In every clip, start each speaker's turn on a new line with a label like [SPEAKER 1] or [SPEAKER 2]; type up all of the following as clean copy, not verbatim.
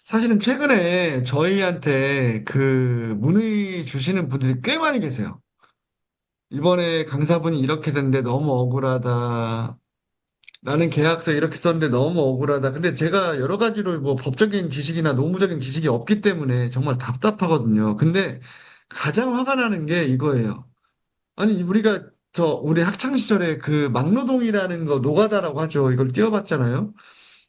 [SPEAKER 1] 사실은 최근에 저희한테 그 문의 주시는 분들이 꽤 많이 계세요. 이번에 강사분이 이렇게 됐는데 너무 억울하다. 나는 계약서 이렇게 썼는데 너무 억울하다. 근데 제가 여러 가지로 뭐 법적인 지식이나 노무적인 지식이 없기 때문에 정말 답답하거든요. 근데 가장 화가 나는 게 이거예요. 아니, 우리 학창 시절에 그 막노동이라는 거 노가다라고 하죠. 이걸 띄워봤잖아요.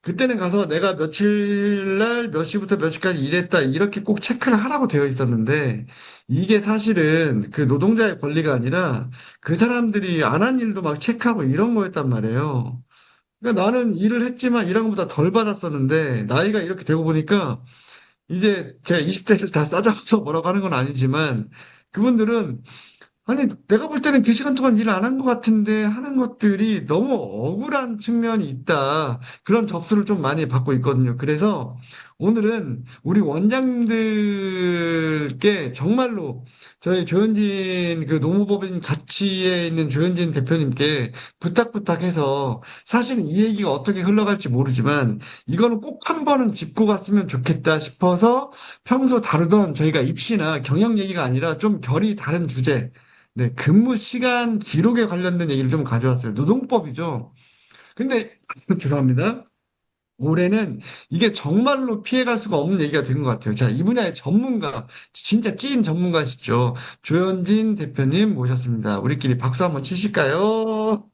[SPEAKER 1] 그때는 가서 내가 며칠 날 몇 시부터 몇 시까지 일했다 이렇게 꼭 체크를 하라고 되어 있었는데 이게 사실은 그 노동자의 권리가 아니라 그 사람들이 안 한 일도 막 체크하고 이런 거였단 말이에요. 그러니까 나는 일을 했지만 일한 것보다 덜 받았었는데 나이가 이렇게 되고 보니까 이제 제 20대를 다 싸잡아서 뭐라고 하는 건 아니지만 그분들은 아니, 내가 볼 때는 그 시간 동안 일 안 한 것 같은데 하는 것들이 너무 억울한 측면이 있다. 그런 접수를 좀 많이 받고 있거든요. 그래서 오늘은 우리 원장님들께 정말로 저희 조현진 그 노무법인 자치에 있는 조현진 대표님께 부탁해서 사실은 이 얘기가 어떻게 흘러갈지 모르지만 이거는 꼭 한 번은 짚고 갔으면 좋겠다 싶어서 평소 다루던 저희가 입시나 경영 얘기가 아니라 좀 결이 다른 주제 네, 근무 시간 기록에 관련된 얘기를 좀 가져왔어요. 노동법이죠. 근데, 죄송합니다. 올해는 이게 정말로 피해갈 수가 없는 얘기가 된 것 같아요. 자, 이 분야의 전문가, 진짜 찐 전문가시죠. 조현진 대표님 모셨습니다. 우리끼리 박수 한번 치실까요?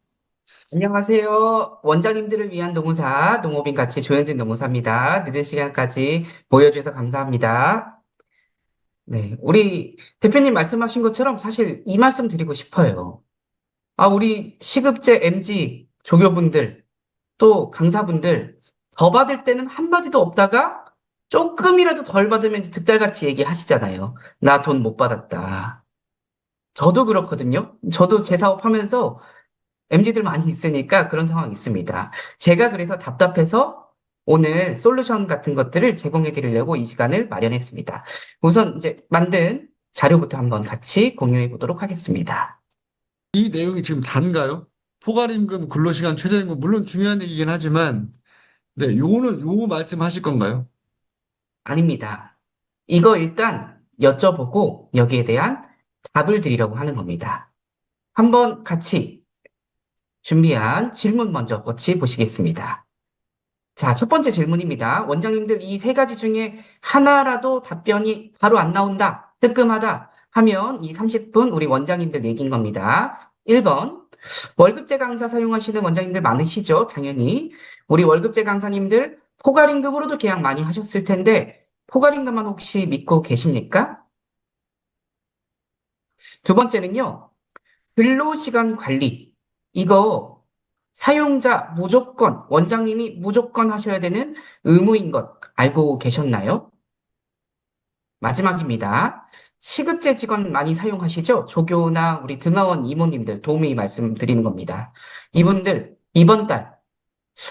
[SPEAKER 2] 안녕하세요. 원장님들을 위한 노무사, 농업인 가치 조현진 노무사입니다. 늦은 시간까지 모여주셔서 감사합니다. 네, 우리 대표님 말씀하신 것처럼 사실 이 말씀 드리고 싶어요. 우리 시급제 MG 조교분들, 또 강사분들, 더 받을 때는 한마디도 없다가 조금이라도 덜 받으면 이제 득달같이 얘기하시잖아요. 나 돈 못 받았다. 저도 그렇거든요. 저도 제 사업하면서 MZ들 많이 있으니까 그런 상황이 있습니다. 제가 그래서 답답해서 오늘 솔루션 같은 것들을 제공해 드리려고 이 시간을 마련했습니다. 우선 이제 만든 자료부터 한번 같이 공유해 보도록 하겠습니다.
[SPEAKER 1] 이 내용이 지금 단가요? 포괄임금, 근로시간, 최저임금, 물론 중요한 얘기긴 하지만, 네, 요거 말씀하실 건가요?
[SPEAKER 2] 아닙니다. 이거 일단 여쭤보고 여기에 대한 답을 드리려고 하는 겁니다. 한번 같이 준비한 질문 먼저 같이 보시겠습니다. 자, 첫 번째 질문입니다. 원장님들 이 세 가지 중에 하나라도 답변이 바로 안 나온다, 뜨끔하다 하면 이 30분 우리 원장님들 얘기인 겁니다. 1번, 월급제 강사 사용하시는 원장님들 많으시죠? 당연히. 우리 월급제 강사님들 포괄임금으로도 계약 많이 하셨을 텐데 포괄임금만 혹시 믿고 계십니까? 두 번째는요, 근로시간 관리. 이거 사용자 무조건, 원장님이 무조건 하셔야 되는 의무인 것 알고 계셨나요? 마지막입니다. 시급제 직원 많이 사용하시죠? 조교나 우리 등하원 이모님들 도우미 말씀드리는 겁니다. 이분들 이번 달,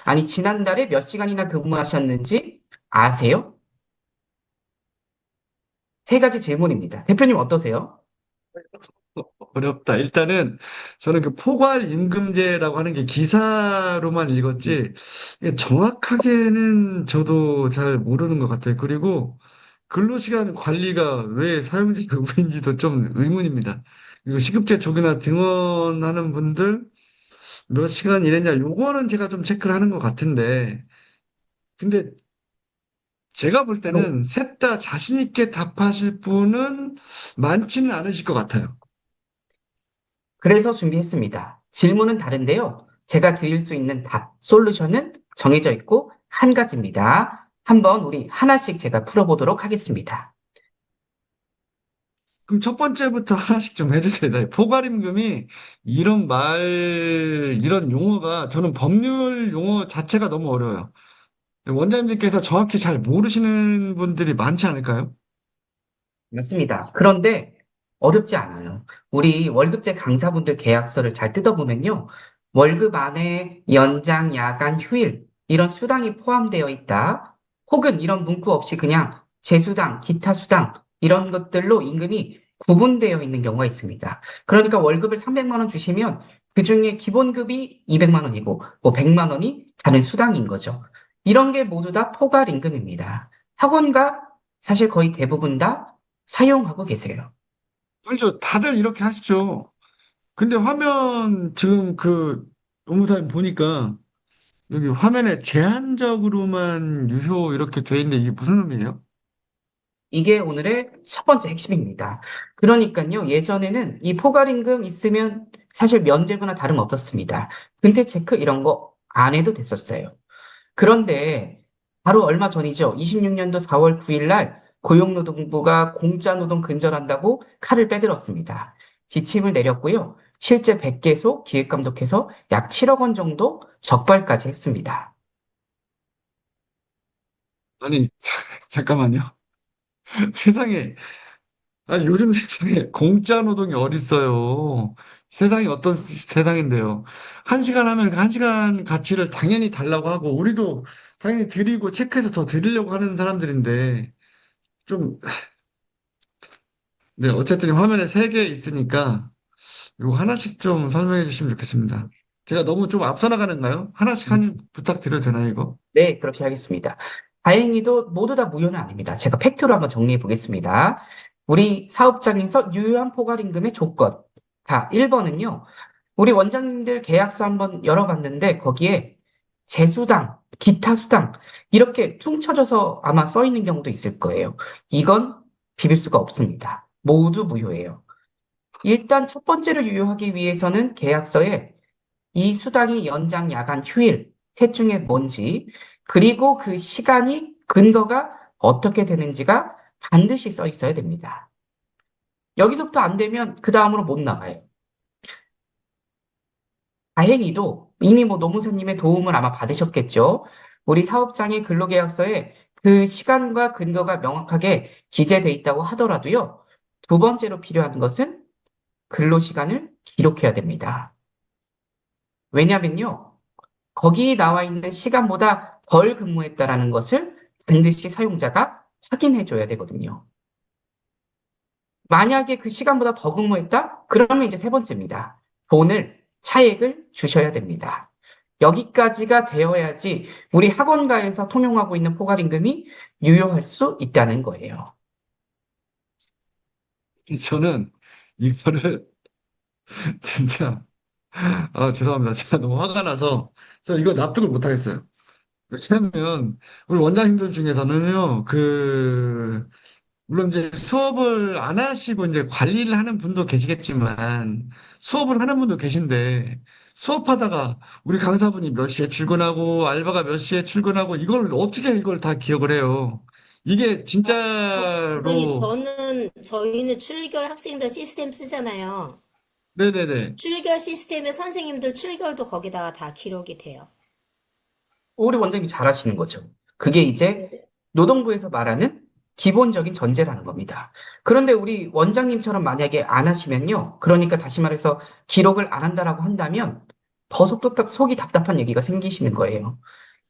[SPEAKER 2] 아니 지난달에 몇 시간이나 근무하셨는지 아세요? 세 가지 질문입니다. 대표님 어떠세요?
[SPEAKER 1] 어렵다. 일단은 저는 그 포괄임금제라고 하는 게 기사로만 읽었지 이게 정확하게는 저도 잘 모르는 것 같아요. 그리고 근로시간 관리가 왜 사용자 의무인지도 좀 의문입니다. 그리고 시급제 조기나 등원하는 분들 몇 시간 일했냐 요거는 제가 좀 체크를 하는 것 같은데 근데 제가 볼 때는 셋 다 자신 있게 답하실 분은 많지는 않으실 것 같아요.
[SPEAKER 2] 그래서 준비했습니다. 질문은 다른데요. 제가 드릴 수 있는 답, 솔루션은 정해져 있고 한 가지입니다. 한번 우리 하나씩 제가 풀어보도록 하겠습니다.
[SPEAKER 1] 그럼 첫 번째부터 하나씩 좀 해주세요. 네, 포괄임금이 이런 용어가 저는 법률 용어 자체가 너무 어려워요. 원장님께서 정확히 잘 모르시는 분들이 많지 않을까요?
[SPEAKER 2] 맞습니다. 그런데 어렵지 않아요. 우리 월급제 강사분들 계약서를 잘 뜯어보면요. 월급 안에 연장, 야간, 휴일, 이런 수당이 포함되어 있다. 혹은 이런 문구 없이 그냥 재수당, 기타 수당, 이런 것들로 임금이 구분되어 있는 경우가 있습니다. 그러니까 월급을 300만 원 주시면 그중에 기본급이 200만 원이고, 뭐 100만 원이 다른 수당인 거죠. 이런 게 모두 다 포괄 임금입니다. 학원가 사실 거의 대부분 다 사용하고 계세요.
[SPEAKER 1] 그렇죠. 다들 이렇게 하시죠. 근데 화면 지금 그 노무사님 보니까 여기 화면에 제한적으로만 유효 이렇게 돼 있는데 이게 무슨 의미예요?
[SPEAKER 2] 이게 오늘의 첫 번째 핵심입니다. 그러니까요, 예전에는 이 포괄임금 있으면 사실 면제부나 다름없었습니다. 근태 체크 이런 거 안 해도 됐었어요. 그런데 바로 얼마 전이죠. 26년도 4월 9일 날 고용노동부가 공짜 노동 근절한다고 칼을 빼들었습니다. 지침을 내렸고요. 실제 100개소 기획감독해서 약 7억 원 정도 적발까지 했습니다.
[SPEAKER 1] 아니, 잠깐만요. 세상에, 아니, 요즘 세상에 공짜 노동이 어딨어요. 세상이 어떤 세상인데요. 한 시간 하면 그 한 시간 가치를 당연히 달라고 하고, 우리도 당연히 드리고 체크해서 더 드리려고 하는 사람들인데, 좀, 네, 어쨌든 화면에 세 개 있으니까, 이거 하나씩 좀 설명해 주시면 좋겠습니다. 제가 너무 좀 앞서 나가는가요? 하나씩 한 부탁드려도 되나요, 이거?
[SPEAKER 2] 네, 그렇게 하겠습니다. 다행히도 모두 다 무효는 아닙니다. 제가 팩트로 한번 정리해 보겠습니다. 우리 사업장에서 유효한 포괄임금의 조건. 자, 1번은요. 우리 원장님들 계약서 한번 열어봤는데 거기에 재수당, 기타 수당 이렇게 퉁쳐져서 아마 써 있는 경우도 있을 거예요. 이건 비빌 수가 없습니다. 모두 무효예요. 일단 첫 번째로 유효하기 위해서는 계약서에 이 수당이 연장, 야간, 휴일 셋 중에 뭔지 그리고 그 시간이 근거가 어떻게 되는지가 반드시 써 있어야 됩니다. 여기서부터 안 되면 그 다음으로 못 나가요. 다행히도 이미 뭐 노무사님의 도움을 아마 받으셨겠죠. 우리 사업장의 근로계약서에 그 시간과 근거가 명확하게 기재돼 있다고 하더라도요. 두 번째로 필요한 것은 근로시간을 기록해야 됩니다. 왜냐면요. 거기 나와 있는 시간보다 덜 근무했다라는 것을 반드시 사용자가 확인해 줘야 되거든요. 만약에 그 시간보다 더 근무했다? 그러면 이제 세 번째입니다. 돈을, 차액을 주셔야 됩니다. 여기까지가 되어야지 우리 학원가에서 통용하고 있는 포괄임금이 유효할 수 있다는 거예요.
[SPEAKER 1] 저는 이거를 진짜, 아, 죄송합니다. 제가 너무 화가 나서, 저 이거 납득을 못 하겠어요. 왜냐면, 우리 원장님들 중에서는요, 물론 이제 수업을 안 하시고 이제 관리를 하는 분도 계시겠지만, 수업을 하는 분도 계신데, 수업하다가 우리 강사분이 몇 시에 출근하고, 알바가 몇 시에 출근하고, 이걸 어떻게 이걸 다 기억을 해요? 이게
[SPEAKER 3] 원장님,
[SPEAKER 1] 진짜로,
[SPEAKER 3] 저희는 출결 학생들 시스템 쓰잖아요.
[SPEAKER 1] 네네네.
[SPEAKER 3] 출결 시스템에 선생님들 출결도 거기다가 다 기록이 돼요.
[SPEAKER 2] 우리 원장님이 잘하시는 거죠. 그게 이제
[SPEAKER 3] 네네.
[SPEAKER 2] 노동부에서 말하는 기본적인 전제라는 겁니다. 그런데 우리 원장님처럼 만약에 안 하시면요. 그러니까 다시 말해서 기록을 안 한다라고 한다면 더 속이 답답한 얘기가 생기시는 거예요.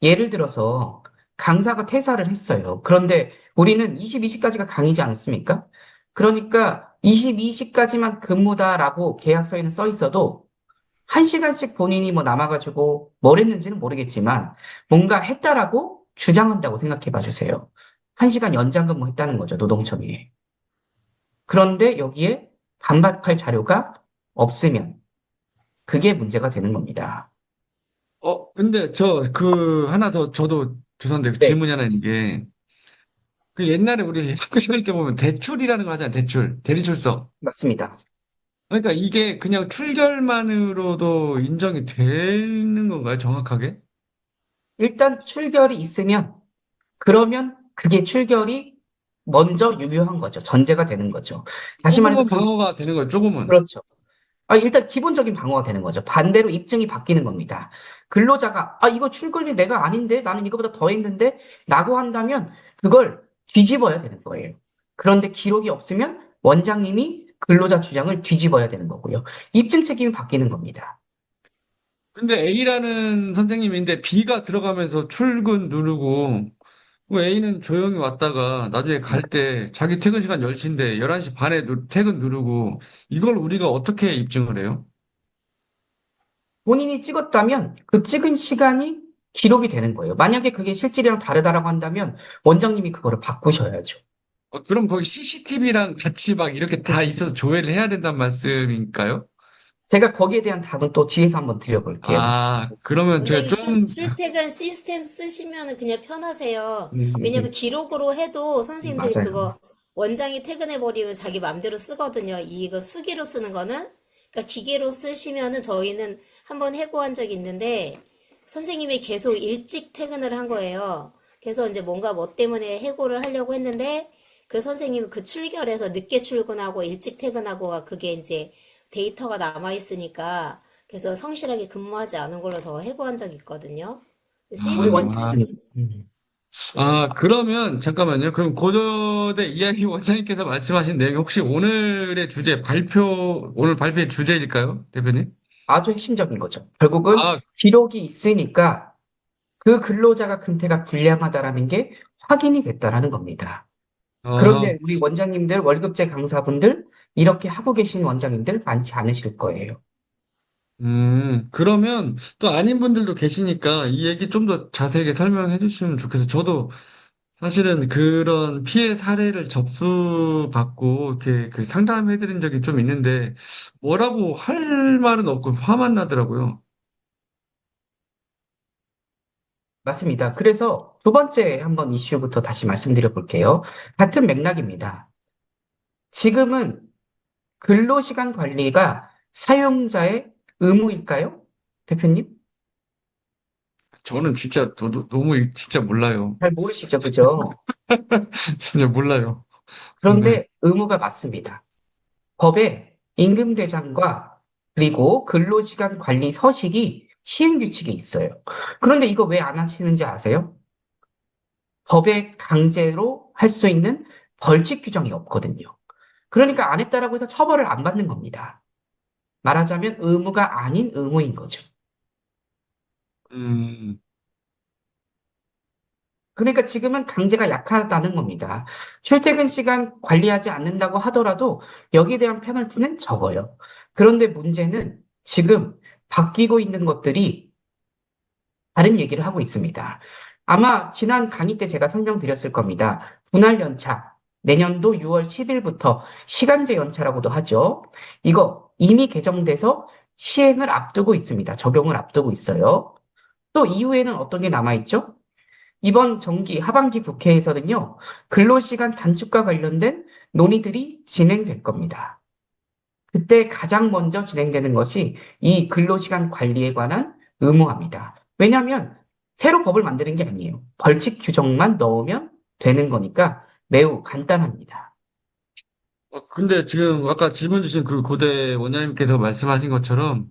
[SPEAKER 2] 예를 들어서 강사가 퇴사를 했어요. 그런데 우리는 22시까지가 강의지 않습니까? 그러니까 22시까지만 근무다라고 계약서에는 써 있어도 한 시간씩 본인이 뭐 남아가지고 뭘 했는지는 모르겠지만 뭔가 했다라고 주장한다고 생각해 봐 주세요. 한 시간 연장 근무했다는 거죠, 노동청에. 그런데 여기에 반박할 자료가 없으면 그게 문제가 되는 겁니다.
[SPEAKER 1] 근데 하나 더, 저도 죄송한데 그
[SPEAKER 2] 네,
[SPEAKER 1] 질문이 하나 있는 게, 그 옛날에 우리 학교 시절 때 보면 대출이라는 거 하잖아요. 대출. 대리출서.
[SPEAKER 2] 맞습니다.
[SPEAKER 1] 그러니까 이게 그냥 출결만으로도 인정이 되는 건가요? 정확하게?
[SPEAKER 2] 일단 출결이 있으면 그러면 그게 출결이 먼저 유효한 거죠. 전제가 되는 거죠. 다시 말해서
[SPEAKER 1] 조금은 방어가 되는 거예요. 조금은.
[SPEAKER 2] 그렇죠. 일단 기본적인 방어가 되는 거죠. 반대로 입증이 바뀌는 겁니다. 근로자가, 이거 출근이 내가 아닌데? 나는 이거보다 더 했는데? 라고 한다면 그걸 뒤집어야 되는 거예요. 그런데 기록이 없으면 원장님이 근로자 주장을 뒤집어야 되는 거고요. 입증 책임이 바뀌는 겁니다.
[SPEAKER 1] 근데 A라는 선생님인데 B가 들어가면서 출근 누르고, 그 A는 조용히 왔다가 나중에 갈 때 자기 퇴근 시간 10시인데 11시 반에 퇴근 누르고, 이걸 우리가 어떻게 입증을 해요?
[SPEAKER 2] 본인이 찍었다면 그 찍은 시간이 기록이 되는 거예요. 만약에 그게 실질이랑 다르다라고 한다면 원장님이 그거를 바꾸셔야죠.
[SPEAKER 1] 그럼 거기 CCTV랑 같이 막 이렇게 다 있어서 조회를 해야 된다는 말씀인가요?
[SPEAKER 2] 제가 거기에 대한 답은 또 뒤에서 한번 드려볼게요.
[SPEAKER 1] 그러면 제가
[SPEAKER 3] 원장님
[SPEAKER 1] 좀,
[SPEAKER 3] 출퇴근 시스템 쓰시면 그냥 편하세요. 왜냐면
[SPEAKER 2] 음,
[SPEAKER 3] 기록으로 해도 선생님들이
[SPEAKER 2] 맞아요.
[SPEAKER 3] 그거 원장이 퇴근해버리면 자기 맘대로 쓰거든요. 이거 수기로 쓰는 거는. 그러니까 기계로 쓰시면은 저희는 한번 해고한 적이 있는데 선생님이 계속 일찍 퇴근을 한 거예요. 그래서 이제 뭔가 뭐 때문에 해고를 하려고 했는데 그 선생님이 그 출결해서 늦게 출근하고 일찍 퇴근하고가 그게 이제 데이터가 남아 있으니까 그래서 성실하게 근무하지 않은 걸로 저 해고한 적이 있거든요.
[SPEAKER 2] 우리
[SPEAKER 3] 시스템
[SPEAKER 1] 아,
[SPEAKER 3] 쓰시면
[SPEAKER 1] 그러면 잠깐만요. 그럼 고려대 이야기 원장님께서 말씀하신 내용이 혹시 오늘의 주제, 오늘 발표의 주제일까요, 대표님?
[SPEAKER 2] 아주 핵심적인 거죠. 결국은
[SPEAKER 1] 아,
[SPEAKER 2] 기록이 있으니까 그 근로자가 근태가 불량하다라는 게 확인이 됐다라는 겁니다.
[SPEAKER 1] 아,
[SPEAKER 2] 그런데 우리 원장님들, 월급제 강사분들, 이렇게 하고 계신 원장님들 많지 않으실 거예요.
[SPEAKER 1] 그러면 또 아닌 분들도 계시니까 이 얘기 좀 더 자세하게 설명해 주시면 좋겠어요. 저도 사실은 그런 피해 사례를 접수받고 이렇게 그 상담해 드린 적이 좀 있는데 뭐라고 할 말은 없고 화만 나더라고요.
[SPEAKER 2] 맞습니다. 그래서 두 번째 한번 이슈부터 다시 말씀드려 볼게요. 같은 맥락입니다. 지금은 근로시간 관리가 사용자의 의무일까요? 대표님?
[SPEAKER 1] 저는 진짜 너무 진짜 몰라요.
[SPEAKER 2] 잘 모르시죠, 그죠?
[SPEAKER 1] 진짜 몰라요. 네.
[SPEAKER 2] 그런데 의무가 맞습니다. 법에 임금대장과 그리고 근로시간 관리 서식이 시행규칙에 있어요. 그런데 이거 왜 안 하시는지 아세요? 법에 강제로 할 수 있는 벌칙 규정이 없거든요. 그러니까 안 했다라고 해서 처벌을 안 받는 겁니다. 말하자면 의무가 아닌 의무인 거죠.
[SPEAKER 1] 음,
[SPEAKER 2] 그러니까 지금은 강제가 약하다는 겁니다. 출퇴근 시간 관리하지 않는다고 하더라도 여기에 대한 페널티는 적어요. 그런데 문제는 지금 바뀌고 있는 것들이 다른 얘기를 하고 있습니다. 아마 지난 강의 때 제가 설명드렸을 겁니다. 분할 연차, 내년도 6월 10일부터 시간제 연차라고도 하죠. 이거 이미 개정돼서 시행을 앞두고 있습니다. 적용을 앞두고 있어요. 또 이후에는 어떤 게 남아있죠? 이번 정기 하반기 국회에서는요, 근로시간 단축과 관련된 논의들이 진행될 겁니다. 그때 가장 먼저 진행되는 것이 이 근로시간 관리에 관한 의무화입니다. 왜냐하면 새로 법을 만드는 게 아니에요. 벌칙 규정만 넣으면 되는 거니까 매우 간단합니다.
[SPEAKER 1] 근데 지금 아까 질문 주신 그 고대 원장님께서 말씀하신 것처럼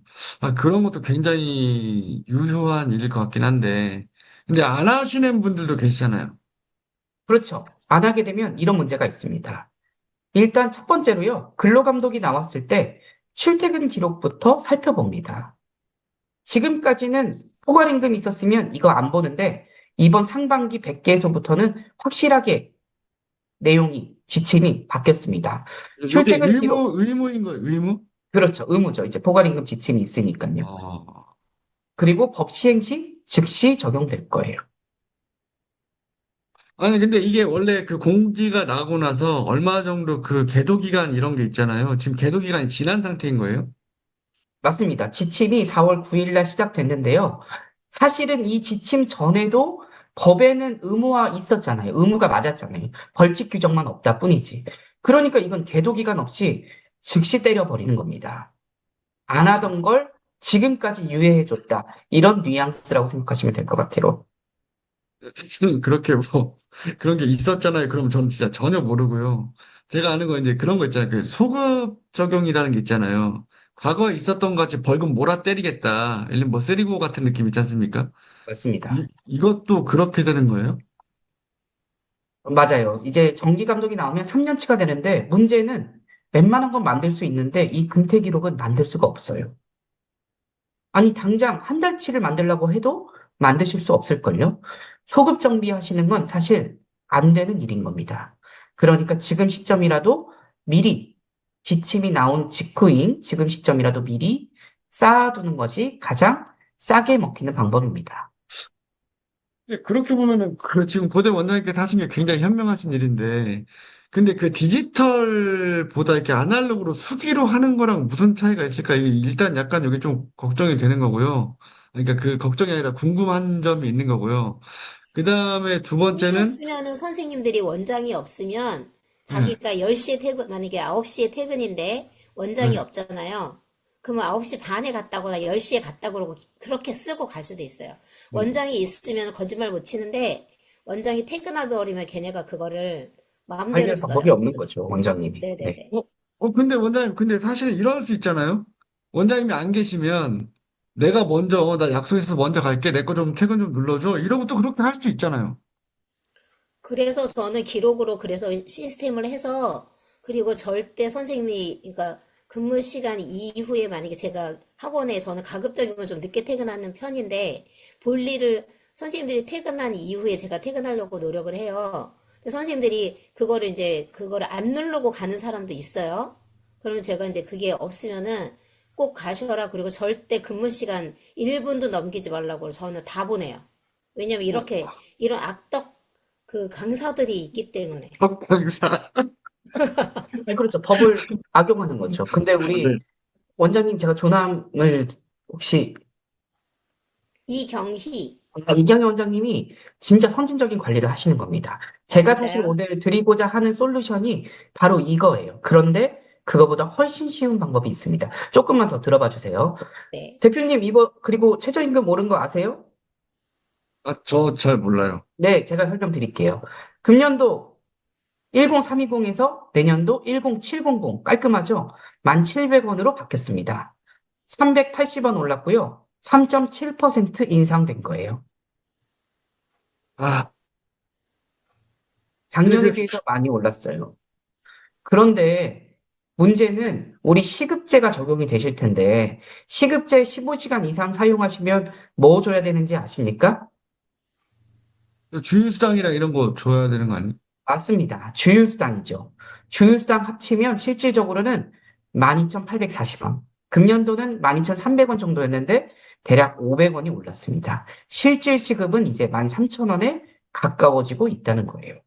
[SPEAKER 1] 그런 것도 굉장히 유효한 일일 것 같긴 한데 근데 안 하시는 분들도 계시잖아요.
[SPEAKER 2] 그렇죠. 안 하게 되면 이런 문제가 있습니다. 일단 첫 번째로요, 근로감독이 나왔을 때 출퇴근 기록부터 살펴봅니다. 지금까지는 포괄임금이 있었으면 이거 안 보는데 이번 상반기 100개에서부터는 확실하게 내용이, 지침이 바뀌었습니다.
[SPEAKER 1] 이게
[SPEAKER 2] 출퇴근 기록,
[SPEAKER 1] 의무인 거예요, 의무?
[SPEAKER 2] 그렇죠. 의무죠. 이제 포괄임금 지침이 있으니까요.
[SPEAKER 1] 어.
[SPEAKER 2] 그리고 법 시행 시 즉시 적용될 거예요.
[SPEAKER 1] 아니, 근데 이게 원래 그 공지가 나고 나서 얼마 정도 그 계도 기간 이런 게 있잖아요. 지금 계도 기간이 지난 상태인 거예요?
[SPEAKER 2] 맞습니다. 지침이 4월 9일 날 시작됐는데요. 사실은 이 지침 전에도 법에는 의무화 있었잖아요. 의무가 맞았잖아요. 벌칙 규정만 없다 뿐이지. 그러니까 이건 계도 기간 없이 즉시 때려버리는 겁니다. 안 하던 걸 지금까지 유예해줬다. 이런 뉘앙스라고 생각하시면 될 것 같아요.
[SPEAKER 1] 저는 그렇게 뭐, 그런 게 있었잖아요. 그럼 저는 진짜 전혀 모르고요. 제가 아는 건 이제 그런 거 있잖아요. 그 소급 적용이라는 게 있잖아요. 과거에 있었던 것 같이 벌금 몰아 때리겠다. 예를 들면 뭐 쓰리고 같은 느낌 있지 않습니까?
[SPEAKER 2] 맞습니다.
[SPEAKER 1] 이것도 그렇게 되는 거예요?
[SPEAKER 2] 맞아요. 이제 정기 감독이 나오면 3년치가 되는데 문제는 웬만한 건 만들 수 있는데 이 금태 기록은 만들 수가 없어요. 아니, 당장 한 달치를 만들려고 해도 만드실 수 없을걸요? 소급 정비하시는 건 사실 안 되는 일인 겁니다. 그러니까 지금 시점이라도 미리 지침이 나온 직후인 지금 시점이라도 미리 쌓아두는 것이 가장 싸게 먹히는 방법입니다.
[SPEAKER 1] 그렇게 보면은 그 지금 고대 원장님께서 하신 게 굉장히 현명하신 일인데, 근데 그 디지털보다 이렇게 아날로그로 수기로 하는 거랑 무슨 차이가 있을까? 이게 일단 약간 여기 좀 걱정이 되는 거고요. 그러니까 그 걱정이 아니라 궁금한 점이 있는 거고요. 그 다음에 두
[SPEAKER 3] 수기로
[SPEAKER 1] 번째는,
[SPEAKER 3] 쓰면은 선생님들이 원장이 없으면
[SPEAKER 1] 네,
[SPEAKER 3] 자기가 10시에 퇴근, 만약에 9시에 퇴근인데 원장이
[SPEAKER 1] 네.
[SPEAKER 3] 없잖아요. 그러면 9시 반에 갔다거나 10시에 갔다 그러고 그렇게 쓰고 갈 수도 있어요.
[SPEAKER 1] 네.
[SPEAKER 3] 원장이 있으면 거짓말 못 치는데 원장이 퇴근하게 버리면 걔네가 그거를 마음대로
[SPEAKER 2] 관리할 방법이
[SPEAKER 3] 써요.
[SPEAKER 2] 없는 거죠, 원장님이. 네.
[SPEAKER 3] 네네네.
[SPEAKER 1] 어, 근데 원장님, 근데 사실은 이럴 수 있잖아요? 원장님이 안 계시면 내가 먼저, 나 약속 있어서 먼저 갈게. 내 거 좀 퇴근 좀 눌러줘. 이러고 또 그렇게 할 수도 있잖아요.
[SPEAKER 3] 그래서 저는 기록으로 그래서 시스템을 해서 그리고 절대 선생님이 그러니까 근무 시간 이후에 만약에 제가 학원에 저는 가급적이면 좀 늦게 퇴근하는 편인데 볼일을 선생님들이 퇴근한 이후에 제가 퇴근하려고 노력을 해요. 근데 선생님들이 그거를 이제 그거를 안 누르고 가는 사람도 있어요. 그러면 제가 이제 그게 없으면은 꼭 가셔라. 그리고 절대 근무 시간 1분도 넘기지 말라고 저는 다 보내요. 왜냐면 이렇게 이런 악덕 그 강사들이 있기 때문에.
[SPEAKER 1] 강사.
[SPEAKER 2] 네, 그렇죠. 법을 악용하는 거죠. 근데
[SPEAKER 1] 네.
[SPEAKER 2] 우리 원장님 제가 조남을 혹시
[SPEAKER 3] 이경희.
[SPEAKER 2] 이경희 원장님이 진짜 선진적인 관리를 하시는 겁니다.
[SPEAKER 3] 아,
[SPEAKER 2] 제가 사실
[SPEAKER 3] 진짜요?
[SPEAKER 2] 오늘 드리고자 하는 솔루션이 바로 이거예요. 그런데 그거보다 훨씬 쉬운 방법이 있습니다. 조금만 더 들어봐 주세요.
[SPEAKER 3] 네.
[SPEAKER 2] 대표님 이거 그리고 최저임금 오른 거 아세요?
[SPEAKER 1] 저 잘 몰라요.
[SPEAKER 2] 네, 제가 설명드릴게요. 금년도 10320에서 내년도 10700 깔끔하죠? 1,700원으로 바뀌었습니다. 380원 올랐고요. 3.7% 인상된 거예요.
[SPEAKER 1] 아, 근데
[SPEAKER 2] 작년에 비해서 많이 올랐어요. 그런데 문제는 우리 시급제가 적용이 되실 텐데 시급제 15시간 이상 사용하시면 뭐 줘야 되는지 아십니까?
[SPEAKER 1] 주유수당이랑 이런 거 줘야 되는 거 아니에요?
[SPEAKER 2] 맞습니다. 주유수당이죠. 주유수당 합치면 실질적으로는 12,840원. 금년도는 12,300원 정도였는데 대략 500원이 올랐습니다. 실질 시급은 이제 13,000원에 가까워지고 있다는 거예요.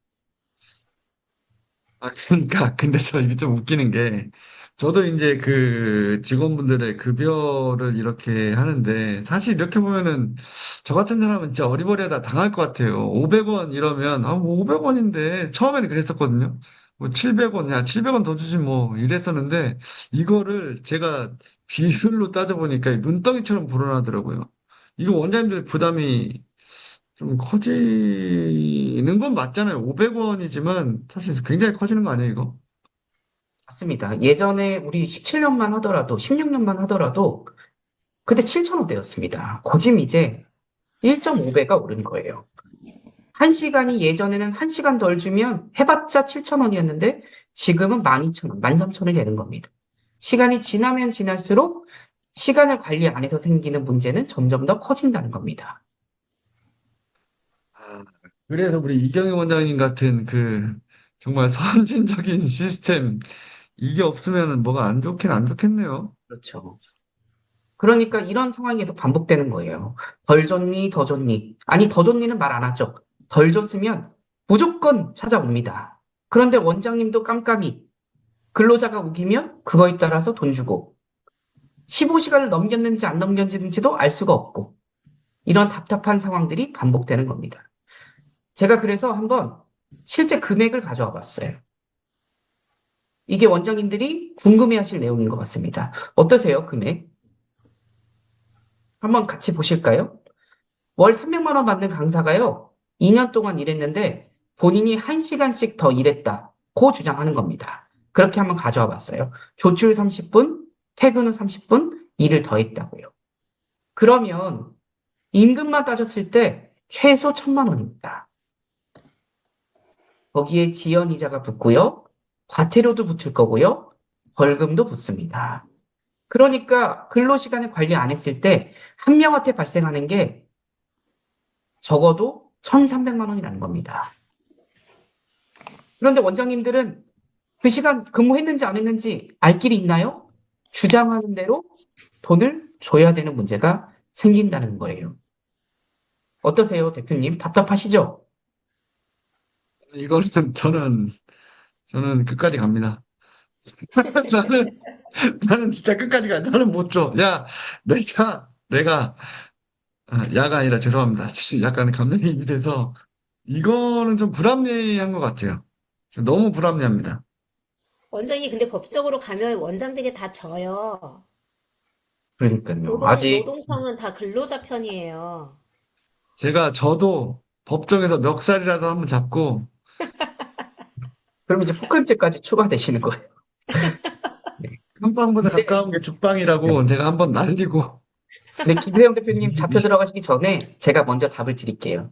[SPEAKER 1] 아, 그러니까, 근데 저 이게 좀 웃기는 게, 저도 이제 그 직원분들의 급여를 이렇게 하는데, 사실 이렇게 보면은, 저 같은 사람은 진짜 어리버리하다 당할 것 같아요. 500원 이러면, 뭐 500원인데, 처음에는 그랬었거든요. 뭐 700원, 야, 700원 더 주지 뭐, 이랬었는데, 이거를 제가 비율로 따져보니까 눈덩이처럼 불어나더라고요. 이거 원장님들 부담이 좀 커지는 건 맞잖아요. 500원이지만 사실 굉장히 커지는 거 아니에요, 이거?
[SPEAKER 2] 맞습니다. 예전에 우리 17년만 하더라도, 16년만 하더라도 그때 7,000원대였습니다. 거짐 이제 1.5배가 오른 거예요. 한 시간이 예전에는 한 시간 덜 주면 해봤자 7,000원이었는데 지금은 12,000원, 13,000원이 되는 겁니다. 시간이 지나면 지날수록 시간을 관리 안 해서 생기는 문제는 점점 더 커진다는 겁니다.
[SPEAKER 1] 아, 그래서 우리 이경영 원장님 같은 그 정말 선진적인 시스템 이게 없으면 뭐가 안 좋긴 안 좋겠네요.
[SPEAKER 2] 그렇죠. 그러니까 이런 상황이 계속 반복되는 거예요. 덜 줬니, 더 줬니? 아니, 더 줬니는 말 안 하죠. 덜 줬으면 무조건 찾아옵니다. 그런데 원장님도 깜깜이 근로자가 우기면 그거에 따라서 돈 주고 15시간을 넘겼는지 안 넘겼는지도 알 수가 없고 이런 답답한 상황들이 반복되는 겁니다. 제가 그래서 한번 실제 금액을 가져와 봤어요. 이게 원장님들이 궁금해하실 내용인 것 같습니다. 어떠세요, 금액? 한번 같이 보실까요? 월 300만 원 받는 강사가요, 2년 동안 일했는데 본인이 1시간씩 더 일했다고 주장하는 겁니다. 그렇게 한번 가져와 봤어요. 조출 30분, 퇴근 후 30분, 일을 더 했다고요. 그러면 임금만 따졌을 때 최소 1,000만 원입니다. 거기에 지연이자가 붙고요. 과태료도 붙을 거고요. 벌금도 붙습니다. 그러니까 근로시간을 관리 안 했을 때 한 명한테 발생하는 게 적어도 1,300만 원이라는 겁니다. 그런데 원장님들은 그 시간 근무했는지 안 했는지 알 길이 있나요? 주장하는 대로 돈을 줘야 되는 문제가 생긴다는 거예요. 어떠세요, 대표님? 답답하시죠?
[SPEAKER 1] 이거는 저는 끝까지 갑니다. 나는, 나는 진짜 끝까지 가. 나는 못 줘. 야, 내가, 야가 아니라 죄송합니다. 약간 감정이입이 돼서, 이거는 좀 불합리한 것 같아요. 너무 불합리합니다.
[SPEAKER 3] 원장이 근데 법적으로 가면 원장들이 다 져요.
[SPEAKER 2] 그러니까요. 아직,
[SPEAKER 3] 노동청은 다 근로자 편이에요.
[SPEAKER 1] 저도 법정에서 멱살이라도 한번 잡고,
[SPEAKER 2] 그럼 이제 폭행죄까지 추가되시는 거예요. 네.
[SPEAKER 1] 한방보다
[SPEAKER 2] 근데,
[SPEAKER 1] 가까운 게
[SPEAKER 2] 네.
[SPEAKER 1] 죽방이라고 제가 한번 날리고,
[SPEAKER 2] 근데 김세영 대표님 잡혀 들어가시기 전에 제가 먼저 답을 드릴게요.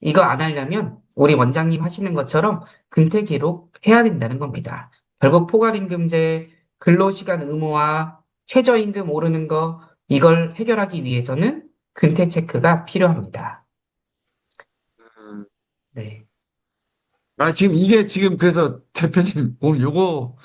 [SPEAKER 2] 이거 안 하려면 우리 원장님 하시는 것처럼 근태 기록 해야 된다는 겁니다. 결국 포괄임금제, 근로시간 의무화, 최저임금 오르는 거 이걸 해결하기 위해서는 근태 체크가 필요합니다. 네,
[SPEAKER 1] 지금 이게 지금 그래서 대표님 오늘 요거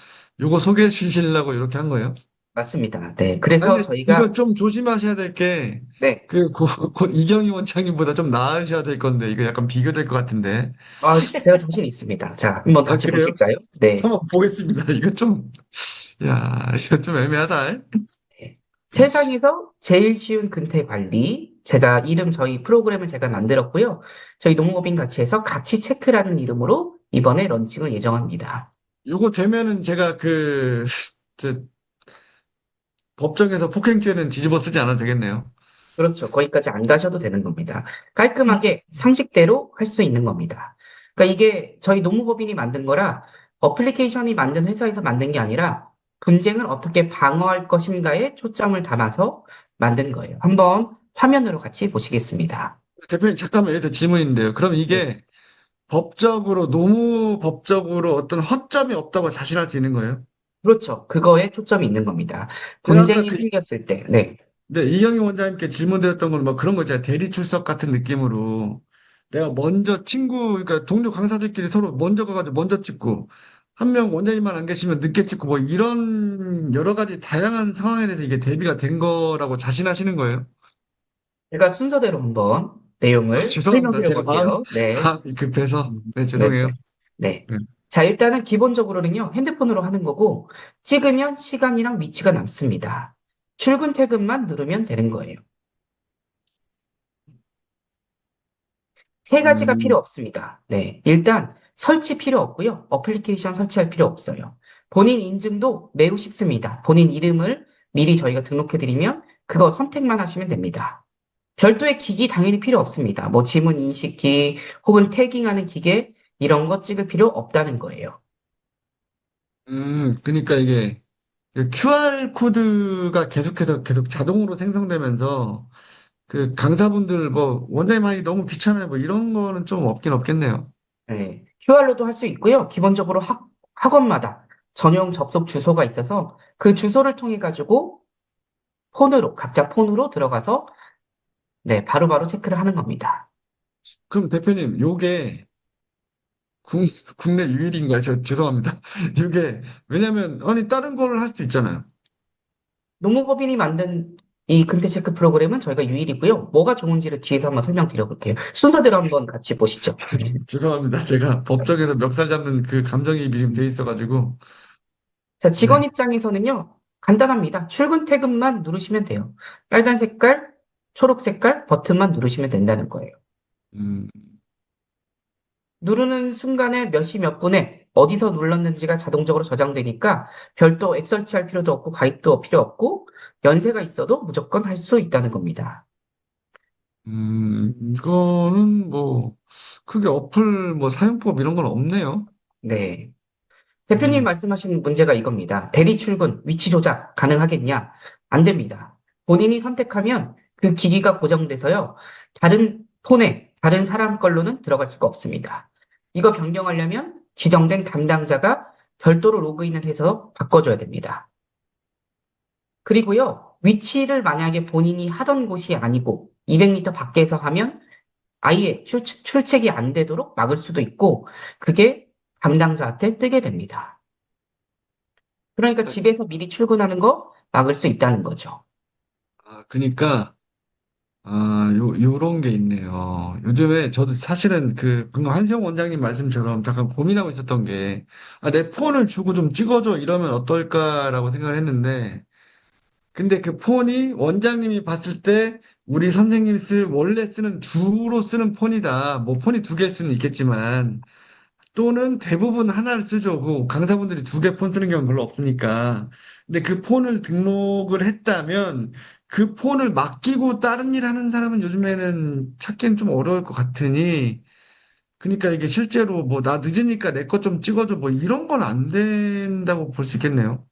[SPEAKER 1] 소개해 주시려고 이렇게 한 거예요?
[SPEAKER 2] 맞습니다. 네, 그래서
[SPEAKER 1] 근데 이거
[SPEAKER 2] 저희가
[SPEAKER 1] 좀 조심하셔야 될 게,
[SPEAKER 2] 네,
[SPEAKER 1] 곧 이경희 원장님보다 좀 나으셔야 될 건데, 이거 약간 비교될 것 같은데.
[SPEAKER 2] 제가 자신 있습니다. 자, 한번
[SPEAKER 1] 아,
[SPEAKER 2] 같이
[SPEAKER 1] 그래요?
[SPEAKER 2] 보실까요? 네.
[SPEAKER 1] 한번 보겠습니다. 이거 좀 애매하다.
[SPEAKER 2] 네. 세상에서 제일 쉬운 근태 관리. 제가 저희 프로그램을 제가 만들었고요. 저희 농업인 가치에서 가치 체크라는 이름으로 이번에 런칭을 예정합니다.
[SPEAKER 1] 요거 되면은 제가 저, 법정에서 폭행죄는 뒤집어 쓰지 않아도 되겠네요.
[SPEAKER 2] 그렇죠. 거기까지 안 가셔도 되는 겁니다. 깔끔하게 상식대로 할 수 있는 겁니다. 그러니까 이게 저희 농무법인이 만든 거라 어플리케이션이 만든 회사에서 만든 게 아니라 분쟁을 어떻게 방어할 것인가에 초점을 담아서 만든 거예요. 한번 화면으로 같이 보시겠습니다.
[SPEAKER 1] 대표님, 잠깐만 여기서 질문인데요. 그럼
[SPEAKER 2] 네.
[SPEAKER 1] 이게 노무법적으로 어떤 허점이 없다고 자신할 수 있는 거예요?
[SPEAKER 2] 그렇죠. 그거에 초점이 있는 겁니다.
[SPEAKER 1] 제가 아까
[SPEAKER 2] 분쟁이 생겼을 때, 네.
[SPEAKER 1] 네, 이경희 원장님께 질문드렸던 건 뭐 그런 거 있잖아요. 대리 출석 같은 느낌으로. 내가 먼저 그러니까 동료 강사들끼리 서로 먼저 가가지고 먼저 찍고, 한 명 원장님만 안 계시면 늦게 찍고, 뭐 이런 여러 가지 다양한 상황에 대해서 이게 대비가 된 거라고 자신하시는 거예요?
[SPEAKER 2] 제가 순서대로 한번 내용을
[SPEAKER 1] 죄송합니다.
[SPEAKER 2] 설명드려
[SPEAKER 1] 제가
[SPEAKER 2] 볼게요. 네.
[SPEAKER 1] 마음이 급해서. 네,
[SPEAKER 2] 네, 네.
[SPEAKER 1] 죄송해요.
[SPEAKER 2] 네.
[SPEAKER 1] 네.
[SPEAKER 2] 자, 일단은 기본적으로는요, 핸드폰으로 하는 거고, 찍으면 시간이랑 위치가 남습니다. 출근, 퇴근만 누르면 되는 거예요. 세 가지가 필요
[SPEAKER 1] 음,
[SPEAKER 2] 없습니다. 네. 일단, 설치 필요 없고요. 어플리케이션 설치할 필요 없어요. 본인 인증도 매우 쉽습니다. 본인 이름을 미리 저희가 등록해드리면 그거 선택만 하시면 됩니다. 별도의 기기 당연히 필요 없습니다. 뭐 지문 인식기 혹은 태깅하는 기계 이런 거 찍을 필요 없다는 거예요.
[SPEAKER 1] 그러니까 이게 그 QR 코드가 계속해서 계속 자동으로 생성되면서 그 강사분들 뭐 원장님 하기 너무 귀찮아요. 뭐 이런 거는 좀 없긴 없겠네요.
[SPEAKER 2] 네. QR로도 할 수 있고요. 기본적으로 학원마다 전용 접속 주소가 있어서 그 주소를 통해 가지고 각자 폰으로 들어가서 네, 바로바로 체크를 하는 겁니다.
[SPEAKER 1] 그럼 대표님, 요게 국, 국내 유일인가요? 죄송합니다. 이게 왜냐면 아니 다른 거를 할 수도 있잖아요.
[SPEAKER 2] 농무법인이 만든 이 근태 체크 프로그램은 저희가 유일이고요. 뭐가 좋은지를 뒤에서 한번 설명드려 볼게요. 순서대로 한번 같이 보시죠.
[SPEAKER 1] 죄송합니다. 제가 법정에서 멱살 잡는 그 감정이입이 지금 돼 있어가지고.
[SPEAKER 2] 자,
[SPEAKER 1] 네.
[SPEAKER 2] 직원 입장에서는요, 간단합니다. 출근, 퇴근만 누르시면 돼요. 빨간 색깔, 초록 색깔 버튼만 누르시면 된다는 거예요.
[SPEAKER 1] 음,
[SPEAKER 2] 누르는 순간에 몇 시 몇 분에 어디서 눌렀는지가 자동적으로 저장되니까 별도 앱 설치할 필요도 없고 가입도 필요 없고 연세가 있어도 무조건 할 수 있다는 겁니다.
[SPEAKER 1] 이거는 뭐 크게 어플 뭐 사용법 이런 건 없네요.
[SPEAKER 2] 네. 대표님
[SPEAKER 1] 음,
[SPEAKER 2] 말씀하신 문제가 이겁니다. 대리 출근, 위치 조작 가능하겠냐? 안 됩니다. 본인이 선택하면 그 기기가 고정돼서요. 다른 폰에, 다른 사람 걸로는 들어갈 수가 없습니다. 이거 변경하려면 지정된 담당자가 별도로 로그인을 해서 바꿔줘야 됩니다. 그리고요, 위치를 만약에 본인이 하던 곳이 아니고 200m 밖에서 하면 아예 출첵이 안 되도록 막을 수도 있고, 그게 담당자한테 뜨게 됩니다. 그러니까 집에서 미리 출근하는 거 막을 수 있다는 거죠.
[SPEAKER 1] 그러니까 요런 게 있네요. 요즘에 저도 사실은 방금 한수영 원장님 말씀처럼 잠깐 고민하고 있었던 게, 내 폰을 주고 좀 찍어줘 이러면 어떨까라고 생각을 했는데, 근데 그 폰이 원장님이 봤을 때 우리 선생님이 원래 주로 쓰는 폰이다. 뭐 폰이 두 개 수는 있겠지만, 또는 대부분 하나를 쓰죠. 그 강사분들이 두 개 폰 쓰는 경우는 별로 없으니까. 근데 그 폰을 등록을 했다면 그 폰을 맡기고 다른 일 하는 사람은 요즘에는 찾기는 좀 어려울 것 같으니, 그러니까 이게 실제로 뭐 나 늦으니까 내 것 좀 찍어줘 뭐 이런 건 안 된다고 볼 수 있겠네요.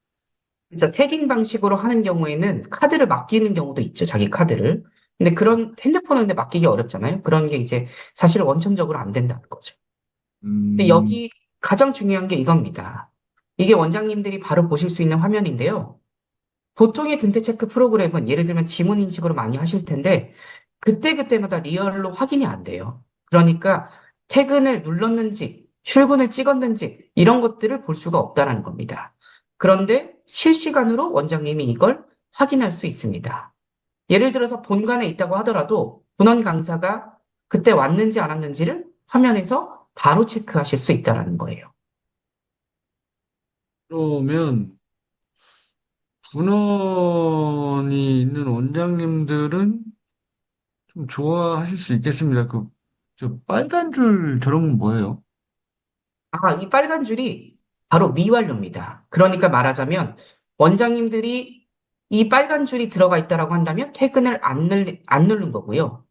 [SPEAKER 2] 진짜 태깅 방식으로 하는 경우에는 카드를 맡기는 경우도 있죠, 자기 카드를. 근데
[SPEAKER 1] 아,
[SPEAKER 2] 그런 핸드폰은 근데 맡기기 어렵잖아요. 그런 게 이제 사실 원천적으로 안 된다는 거죠. 근데
[SPEAKER 1] 음,
[SPEAKER 2] 여기 가장 중요한 게 이겁니다. 이게 원장님들이 바로 보실 수 있는 화면인데요. 보통의 근태 체크 프로그램은 예를 들면 지문 인식으로 많이 하실 텐데 그때그때마다 리얼로 확인이 안 돼요. 그러니까 퇴근을 눌렀는지 출근을 찍었는지 이런 것들을 볼 수가 없다는 겁니다. 그런데 실시간으로 원장님이 이걸 확인할 수 있습니다. 예를 들어서 본관에 있다고 하더라도 분원 강사가 그때 왔는지 안 왔는지를 화면에서 바로 체크하실 수 있다는 거예요.
[SPEAKER 1] 그러면 분원이 있는 원장님들은 좀 좋아하실 수 있겠습니다. 저 빨간 줄 저런 건 뭐예요?
[SPEAKER 2] 이 빨간 줄이 바로 미완료입니다. 그러니까 말하자면 원장님들이 이 빨간 줄이 들어가 있다라고 한다면 퇴근을 안 누른 거고요.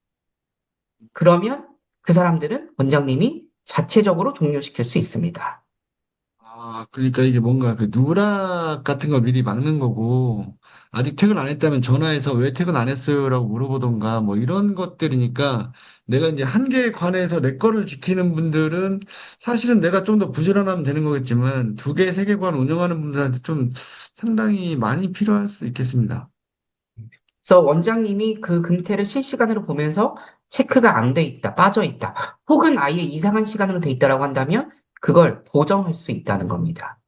[SPEAKER 2] 그러면 그 사람들은 원장님이 자체적으로 종료시킬 수 있습니다.
[SPEAKER 1] 그러니까 이게 뭔가 그 누락 같은 걸 미리 막는 거고, 아직 퇴근 안 했다면 전화해서 왜 퇴근 안 했어요라고 물어보던가, 뭐 이런 것들이니까, 내가 이제 한계에 관해서 내 거를 지키는 분들은 사실은 내가 좀 더 부지런하면 되는 거겠지만, 두 개, 세 개관 운영하는 분들한테 좀 상당히 많이 필요할 수 있겠습니다.
[SPEAKER 2] 그래서 원장님이 그 금태를 실시간으로 보면서 체크가 안 돼 있다, 빠져 있다, 혹은 아예 이상한 시간으로 돼 있다라고 한다면 그걸 보정할 수 있다는 겁니다.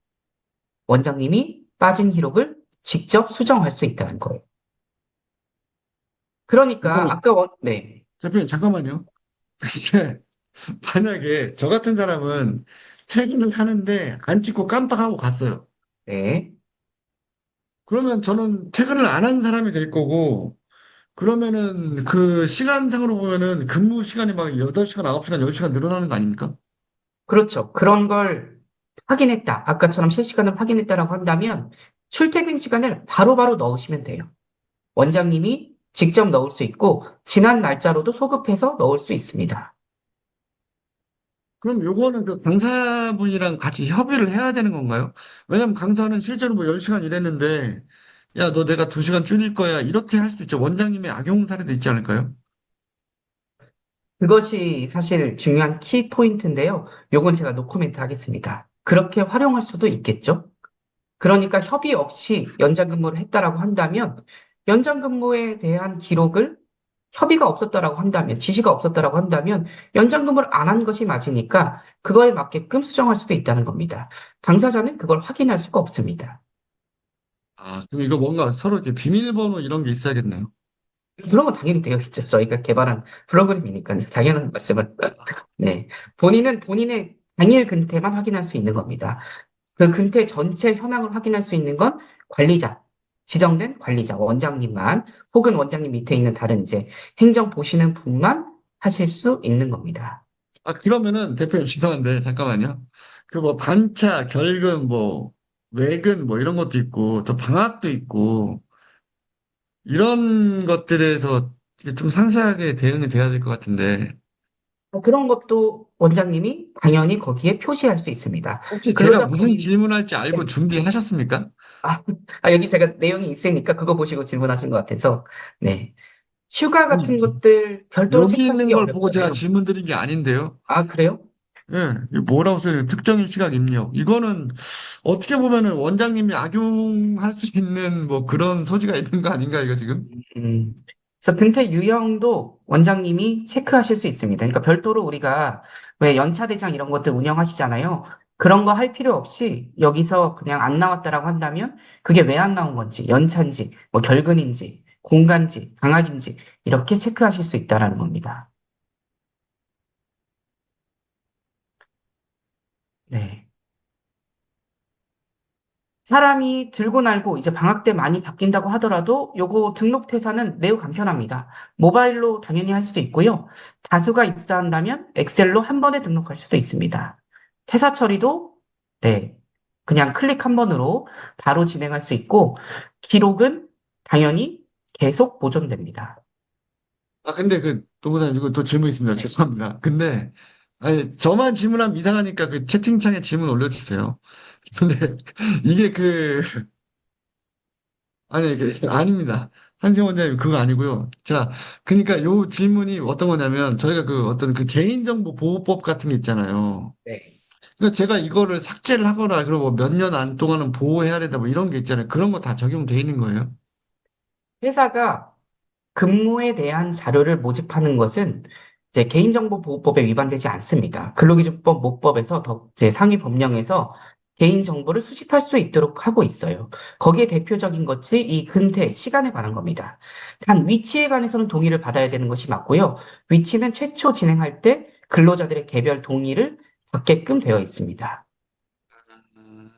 [SPEAKER 2] 원장님이 빠진 기록을 직접 수정할 수 있다는 거예요. 그러니까
[SPEAKER 1] 잠깐만,
[SPEAKER 2] 네,
[SPEAKER 1] 대표님, 잠깐만요. 이게 만약에 저 같은 사람은 퇴근을 하는데 안 찍고 깜빡하고 갔어요.
[SPEAKER 2] 네.
[SPEAKER 1] 그러면 저는 퇴근을 안 한 사람이 될 거고, 그러면은 그 시간상으로 보면은 근무 시간이 막 8시간, 9시간, 10시간 늘어나는 거 아닙니까?
[SPEAKER 2] 그렇죠. 그런 걸 확인했다. 아까처럼 실시간을 확인했다라고 한다면 출퇴근 시간을 바로바로 넣으시면 돼요. 원장님이 직접 넣을 수 있고 지난 날짜로도 소급해서 넣을 수 있습니다.
[SPEAKER 1] 그럼 요거는 그 강사분이랑 같이 협의를 해야 되는 건가요? 왜냐면 강사는 실제로 뭐 10시간 일했는데, 야, 너 내가 2시간 줄일 거야. 이렇게 할 수 있죠. 원장님의 악용 사례도 있지 않을까요?
[SPEAKER 2] 그것이 사실 중요한 키 포인트인데요. 요건 제가 노코멘트 하겠습니다. 그렇게 활용할 수도 있겠죠. 그러니까 협의 없이 연장 근무를 했다라고 한다면 연장 근무에 대한 기록을 협의가 없었다라고 한다면, 지시가 없었다라고 한다면 연장 근무를 안 한 것이 맞으니까 그거에 맞게끔 수정할 수도 있다는 겁니다. 당사자는 그걸 확인할 수가 없습니다.
[SPEAKER 1] 그럼 이거 뭔가 서로 이렇게 비밀번호 이런 게 있어야겠네요.
[SPEAKER 2] 그런 건 당연히 되어 있죠. 저희가 개발한 프로그램이니까 당연한 말씀을. 네. 본인은 본인의 당일 근태만 확인할 수 있는 겁니다. 그 근태 전체 현황을 확인할 수 있는 건 관리자, 지정된 관리자, 원장님만, 혹은 원장님 밑에 있는 다른 이제 행정 보시는 분만 하실 수 있는 겁니다.
[SPEAKER 1] 그러면은 대표님 죄송한데 잠깐만요. 그 뭐 반차, 결근, 뭐 외근 뭐 이런 것도 있고 또 방학도 있고 이런 것들에서 좀 상세하게 대응이 돼야 될 것 같은데
[SPEAKER 2] 그런 것도 원장님이 당연히 거기에 표시할 수 있습니다.
[SPEAKER 1] 혹시 제가
[SPEAKER 2] 근로자
[SPEAKER 1] 무슨
[SPEAKER 2] 본인,
[SPEAKER 1] 질문할지 알고
[SPEAKER 2] 네.
[SPEAKER 1] 준비하셨습니까?
[SPEAKER 2] 아, 여기 제가 내용이 있으니까 그거 보시고 질문하신 것 같아서, 네. 휴가
[SPEAKER 1] 아니,
[SPEAKER 2] 같은 것들 별도로
[SPEAKER 1] 여기 있는
[SPEAKER 2] 체크하시기
[SPEAKER 1] 걸 보고 제가
[SPEAKER 2] 어렵잖아요.
[SPEAKER 1] 질문 드린 게 아닌데요.
[SPEAKER 2] 그래요?
[SPEAKER 1] 예, 이게 뭐라고 써요? 특정인 시각 입력. 이거는 어떻게 보면은 원장님이 악용할 수 있는 뭐 그런 소지가 있는 거 아닌가, 이거 지금?
[SPEAKER 2] 음. 그래서 근태 유형도 원장님이 체크하실 수 있습니다. 그러니까 별도로 우리가 왜 연차 대장 이런 것들 운영하시잖아요. 그런 거 할 필요 없이 여기서 그냥 안 나왔다라고 한다면 그게 왜 안 나온 건지, 연차인지, 뭐 결근인지 공간지, 방학인지 이렇게 체크하실 수 있다라는 겁니다. 네. 사람이 들고 날고 이제 방학 때 많이 바뀐다고 하더라도 요거 등록 퇴사는 매우 간편합니다. 모바일로 당연히 할 수도 있고요. 다수가 입사한다면 엑셀로 한 번에 등록할 수도 있습니다. 퇴사 처리도 네, 그냥 클릭 한 번으로 바로 진행할 수 있고 기록은 당연히 계속 보존됩니다.
[SPEAKER 1] 아, 근데 그, 노무사님, 이거 또 질문 있습니다. 죄송합니다. 근데, 아니, 저만 질문하면 이상하니까 그 채팅창에 질문 올려주세요. 근데, 이게 그, 아니, 아닙니다. 한승 원장님, 그거 아니고요. 자, 그러니까 요 질문이 어떤 거냐면, 저희가 그 어떤 그 개인정보 보호법 같은 게 있잖아요.
[SPEAKER 2] 네.
[SPEAKER 1] 그러니까 제가 이거를 삭제를 하거나, 그리고 몇 년 안 동안은 보호해야 된다, 뭐 이런 게 있잖아요. 그런 거 다 적용돼 있는 거예요.
[SPEAKER 2] 회사가 근무에 대한 자료를 모집하는 것은 이제 개인정보보호법에 위반되지 않습니다. 근로기준법 모법에서 더 이제 상위 법령에서 개인정보를 수집할 수 있도록 하고 있어요. 거기에 대표적인 것이 이 근태, 시간에 관한 겁니다. 단 위치에 관해서는 동의를 받아야 되는 것이 맞고요. 위치는 최초 진행할 때 근로자들의 개별 동의를 받게끔 되어 있습니다.
[SPEAKER 1] 음,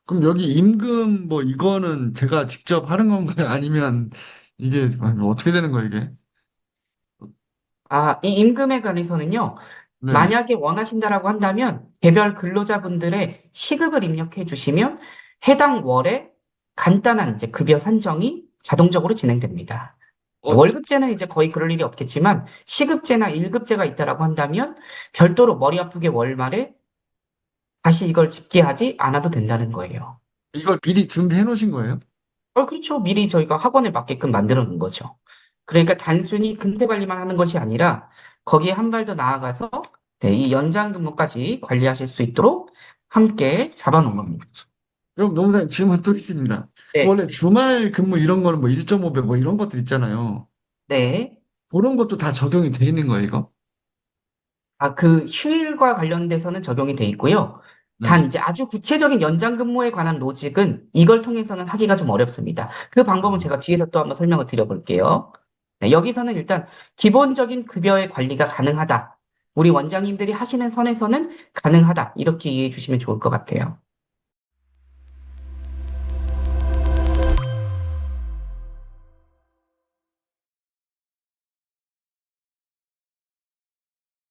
[SPEAKER 1] 그럼 여기 임금 뭐 이거는 제가 직접 하는 건가요? 아니면 이게 어떻게 되는 거예요, 이게?
[SPEAKER 2] 아, 이 임금에 관해서는요,
[SPEAKER 1] 네.
[SPEAKER 2] 만약에 원하신다라고 한다면 개별 근로자분들의 시급을 입력해 주시면 해당 월에 간단한 이제 급여 산정이 자동적으로 진행됩니다.
[SPEAKER 1] 어,
[SPEAKER 2] 월급제는 이제 거의 그럴 일이 없겠지만 시급제나 일급제가 있다라고 한다면 별도로 머리 아프게 월말에 다시 이걸 집계하지 않아도 된다는 거예요.
[SPEAKER 1] 이걸 미리 준비해 놓으신 거예요?
[SPEAKER 2] 그렇죠. 미리 저희가 학원에 맞게끔 만들어 놓은 거죠. 그러니까 단순히 근태 관리만 하는 것이 아니라 거기에 한 발 더 나아가서 네, 이 연장 근무까지 관리하실 수 있도록 함께 잡아놓은 겁니다.
[SPEAKER 1] 그럼 노무사님 질문 또 있습니다. 그
[SPEAKER 2] 네,
[SPEAKER 1] 원래 주말 근무 이런 거는 뭐 1.5배 뭐 이런 것들 있잖아요.
[SPEAKER 2] 네.
[SPEAKER 1] 그런 것도 다 적용이 돼 있는 거예요, 이거?
[SPEAKER 2] 아, 그 휴일과 관련돼서는 적용이 돼 있고요. 단
[SPEAKER 1] 네.
[SPEAKER 2] 이제 아주 구체적인 연장 근무에 관한 로직은 이걸 통해서는 하기가 좀 어렵습니다. 그 방법은
[SPEAKER 1] 아,
[SPEAKER 2] 제가 뒤에서 또 한번 설명을 드려볼게요. 네, 여기서는 일단 기본적인 급여의 관리가 가능하다. 우리 원장님들이 하시는 선에서는 가능하다. 이렇게 이해해 주시면 좋을 것 같아요.